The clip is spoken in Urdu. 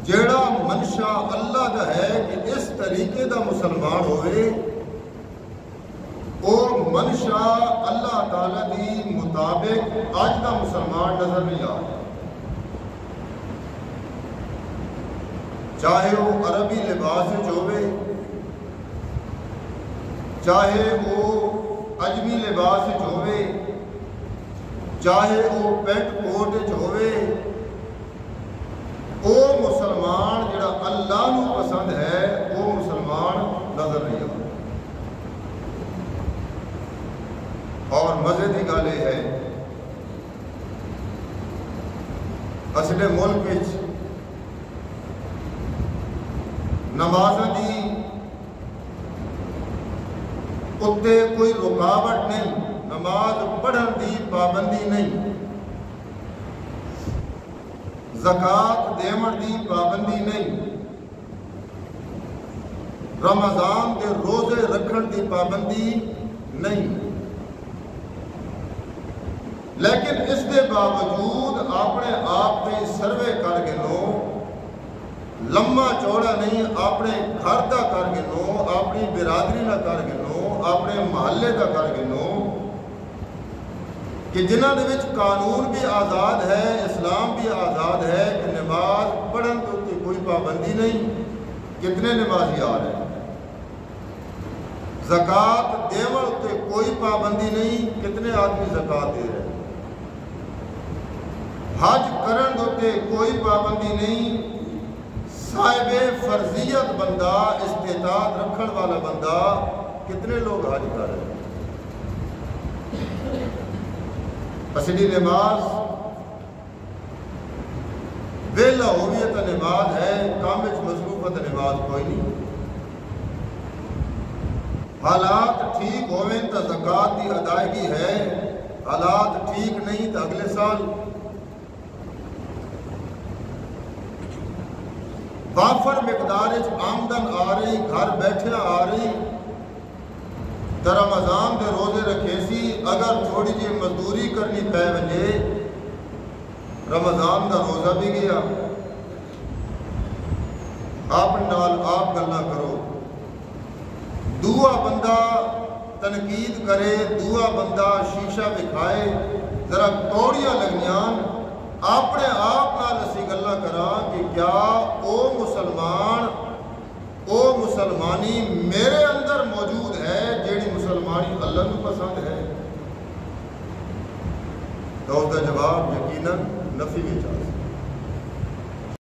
جیڑا منشا اللہ دا ہے کہ اس طریقے دا مسلمان ہوئے اور منشا اللہ تعالیٰ دی مطابق آج دا مسلمان نظر نہیں آ رہا، چاہے وہ عربی لباس ہوئے، چاہے وہ اجمی لباس ہوئے، چاہے وہ پینٹ کوٹ ہوئے، وہ مسلمان جڑا اللہ نو پسند ہے وہ مسلمان نظر نہیں آتا۔ اور مزے کی گل یہ ہے اصل ملک وچ نمازاں دی اتے کوئی رکاوٹ نہیں، نماز پڑھن دی پابندی نہیں، زکوٰۃ دیون دی پابندی نہیں، رمضان کے روزے رکھن دی پابندی نہیں، لیکن اس کے باوجود اپنے آپ سے سروے کر کے لو، لمبا چوڑا نہیں، اپنے گھر کا کر کے لو، اپنی برادری کا کر کے لو، اپنے محلے کا کر کے لو کہ جنہاں دے وچ قانون بھی آزاد ہے، اسلام بھی آزاد ہے کہ نماز پڑھن تو کوئی پابندی نہیں، کتنے نمازی آ رہے ہیں، زکوٰۃ دیون تے کوئی پابندی نہیں، کتنے آدمی زکوٰۃ دے رہے ہیں، حج کرن تے کوئی پابندی نہیں، صاحب فرضیت بندہ، استطاعت رکھن والا بندہ کتنے لوگ حج کر رہے ہیں۔ اصلی نماز ویلا ہوئے تو نماز ہے، کام وچ مصروف تو نماز کوئی نہیں۔ حالات ٹھیک ہوئے تو زکوٰۃ کی ادائیگی ہے، حالات ٹھیک نہیں تو اگلے سال وافر مقدار آمدن آ رہی، گھر بیٹھے آ رہی، تو رمضان کے روزے رکھے سی، اگر تھوڑی جی مزدوری کرنی پے وجے رمضان کا روزہ بھی گیا۔ آپ نال آپ گلاں کرو، دوسرا بندہ تنقید کرے، دوسرا بندہ شیشہ دکھائے، ذرا توڑیاں لگیاں، اپنے آپ نال اسی گلاں کراں کہ کیا او مسلمان، او مسلمانی میرے اندر موجود ہے جیڑی مسلمانی اللہ کو پسند ہے؟ تو اس کا جواب یقیناً نفی بھی چاہتا ہے۔